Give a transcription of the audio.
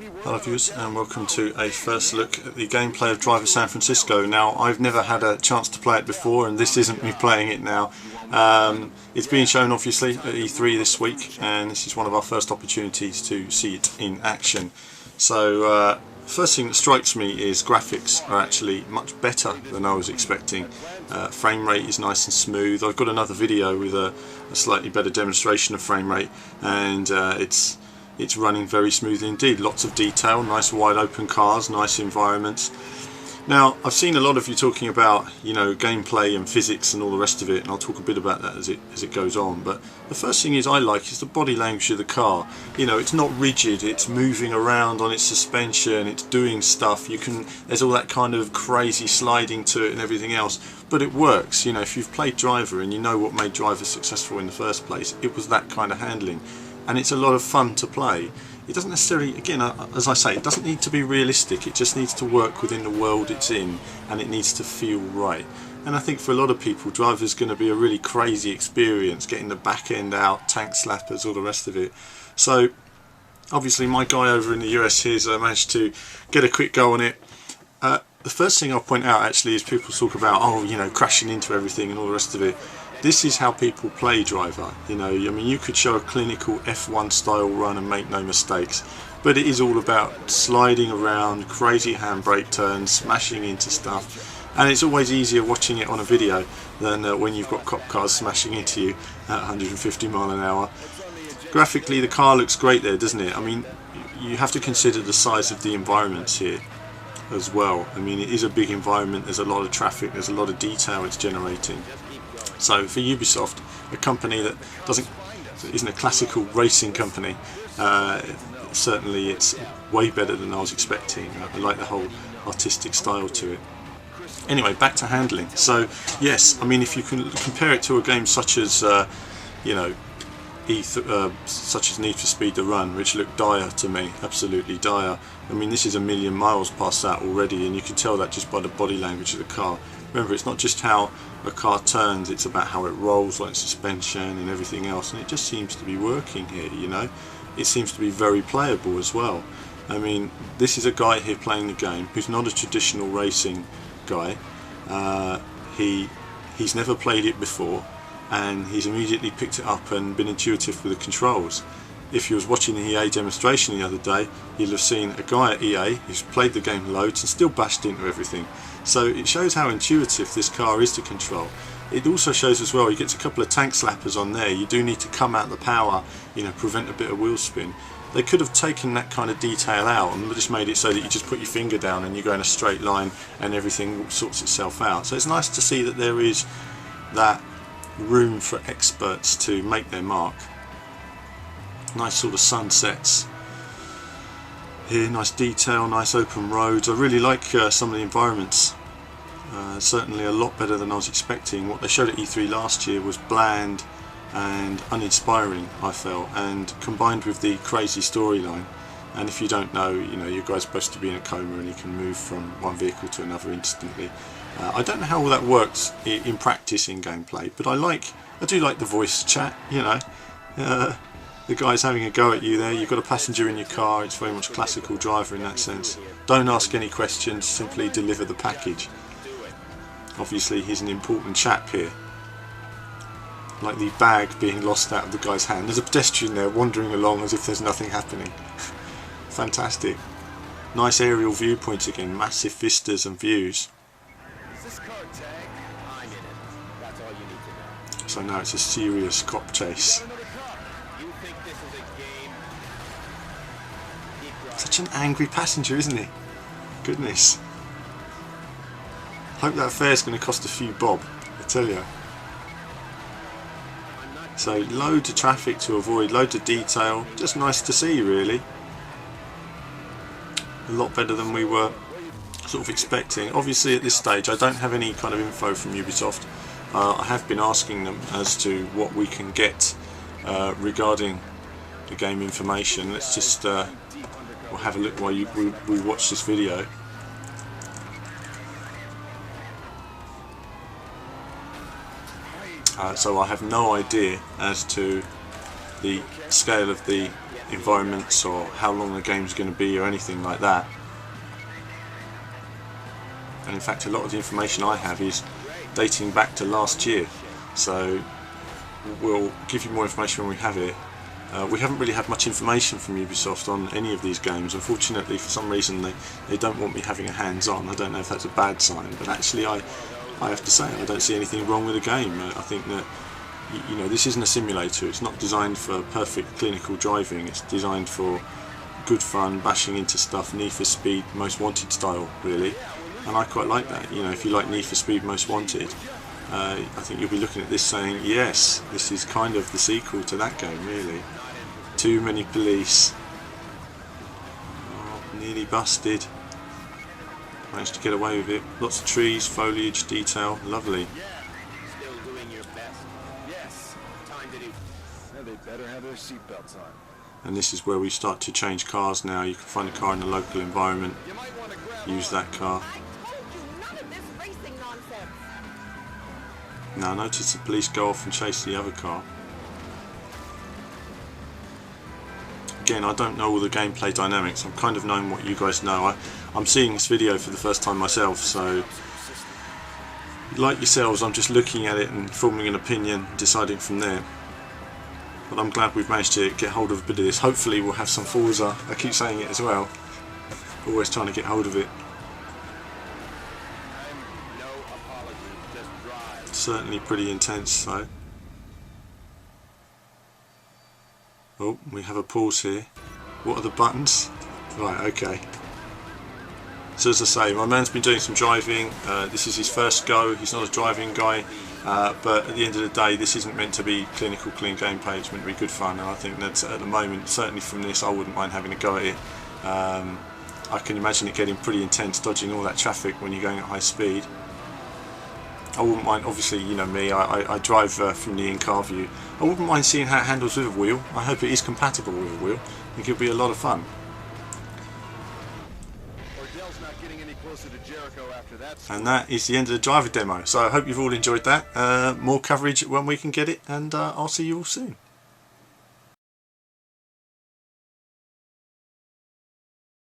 Hello viewers, and welcome to a first look at the gameplay of Driver San Francisco. Now, I've never had a chance to play it before, and this isn't me playing it now. It's being shown obviously at E3 this week, and this is one of our first opportunities to see it in action. So first thing that strikes me is graphics are actually much better than I was expecting. Frame rate is nice and smooth. I've got another video with a slightly better demonstration of frame rate, and it's running very smoothly indeed. Lots of detail, nice wide open cars, nice environments. Now, I've seen a lot of you talking about, you know, gameplay and physics and all the rest of it, and I'll talk a bit about that as it goes on. But the first thing I like is the body language of the car. You know, it's not rigid, it's moving around on its suspension, it's doing stuff. There's all that kind of crazy sliding to it and everything else, but it works. You know, if you've played Driver and you know what made Driver successful in the first place, it was that kind of handling. And it's a lot of fun to play. It doesn't necessarily, again, as I say, it doesn't need to be realistic. It just needs to work within the world it's in, and it needs to feel right. And I think for a lot of people, Driver's going to be a really crazy experience, getting the back end out, tank slappers, all the rest of it. So obviously my guy over in the US here's managed to get a quick go on it. The first thing I'll point out actually is people talk about, oh, you know, crashing into everything and all the rest of it. This is how people play Driver. You know, I mean, you could show a clinical F1 style run and make no mistakes, but it is all about sliding around, crazy handbrake turns, smashing into stuff, and it's always easier watching it on a video than when you've got cop cars smashing into you at 150 mile an hour. Graphically, the car looks great there, doesn't it? I mean, you have to consider the size of the environments here as well. I mean, it is a big environment, there's a lot of traffic, there's a lot of detail it's generating. So for Ubisoft, a company that isn't a classical racing company, certainly it's way better than I was expecting. I like the whole artistic style to it. Anyway, back to handling. So yes, I mean, if you can compare it to a game such as you know, such as Need for Speed The Run, which looked dire to me, absolutely dire. I mean, this is a million miles past that already, and you can tell that just by the body language of the car. Remember, it's not just how a car turns, it's about how it rolls, like suspension and everything else, and it just seems to be working here, you know. It seems to be very playable as well. I mean, this is a guy here playing the game who's not a traditional racing guy. He's never played it before, and he's immediately picked it up and been intuitive with the controls. If you was watching the EA demonstration the other day, you'll have seen a guy at EA who's played the game loads and still bashed into everything. So it shows how intuitive this car is to control. It also shows as well, he gets a couple of tank slappers on there. You do need to come out the power, you know, prevent a bit of wheel spin. They could have taken that kind of detail out and just made it so that you just put your finger down and you go in a straight line and everything sorts itself out. So it's nice to see that there is that room for experts to make their mark. Nice sort of sunsets here, nice detail, nice open roads. I really like some of the environments. Certainly a lot better than I was expecting. What they showed at E3 last year was bland and uninspiring, I felt, and combined with the crazy storyline. And if you don't know, you know, your guy's supposed to be in a coma and he can move from one vehicle to another instantly. I don't know how all that works in practice in gameplay, but I do like the voice chat, you know. The guy's having a go at you there, you've got a passenger in your car, it's very much classical Driver in that sense. Don't ask any questions, simply deliver the package. Obviously he's an important chap here. Like the bag being lost out of the guy's hand. There's a pedestrian there wandering along as if there's nothing happening. Fantastic. Nice aerial viewpoints again, massive vistas and views. So now it's a serious cop chase. Such an angry passenger, isn't he? Goodness. Hope that fare's going to cost a few bob, I tell you. So loads of traffic to avoid, loads of detail, just nice to see really. A lot better than we were sort of expecting. Obviously at this stage I don't have any kind of info from Ubisoft. I have been asking them as to what we can get regarding the game information. Let's just we'll have a look while we watch this video. So I have no idea as to the scale of the environments or how long the game's going to be or anything like that. And in fact, a lot of the information I have is dating back to last year, so we'll give you more information when we have it. We haven't really had much information from Ubisoft on any of these games. Unfortunately, for some reason they don't want me having a hands-on. I don't know if that's a bad sign, but actually I have to say I don't see anything wrong with the game. I think that, you know, this isn't a simulator. It's not designed for perfect clinical driving. It's designed for good fun, bashing into stuff, Need for Speed Most Wanted style, really. And I quite like that. You know, if you like Need for Speed Most Wanted, I think you'll be looking at this saying, yes, this is kind of the sequel to that game, really. Too many police. Oh, nearly busted. Managed to get away with it. Lots of trees, foliage, detail, lovely. Still doing your best. Yes. Time to do. They better have their seatbelts on. And this is where we start to change cars now. You can find a car in the local environment. Use that car. Now notice the police go off and chase the other car. Again, I don't know all the gameplay dynamics. I'm kind of knowing what you guys know. I'm seeing this video for the first time myself, so like yourselves, I'm just looking at it and forming an opinion, deciding from there. But I'm glad we've managed to get hold of a bit of this. Hopefully we'll have some Forza. I keep saying it as well. Always trying to get hold of it. Certainly pretty intense though. Oh, we have a pause here. What are the buttons? Right, okay. So as I say, my man's been doing some driving. This is his first go. He's not a driving guy, but at the end of the day, this isn't meant to be clinical, clean gameplay. It's meant to be good fun, and I think that at the moment, certainly from this, I wouldn't mind having a go at it. I can imagine it getting pretty intense, dodging all that traffic when you're going at high speed. I wouldn't mind, obviously, you know me, I drive from the in-car view. I wouldn't mind seeing how it handles with a wheel. I hope it is compatible with a wheel. I think it'll be a lot of fun. And that is the end of the driver demo. So I hope you've all enjoyed that. More coverage when we can get it, and I'll see you all soon.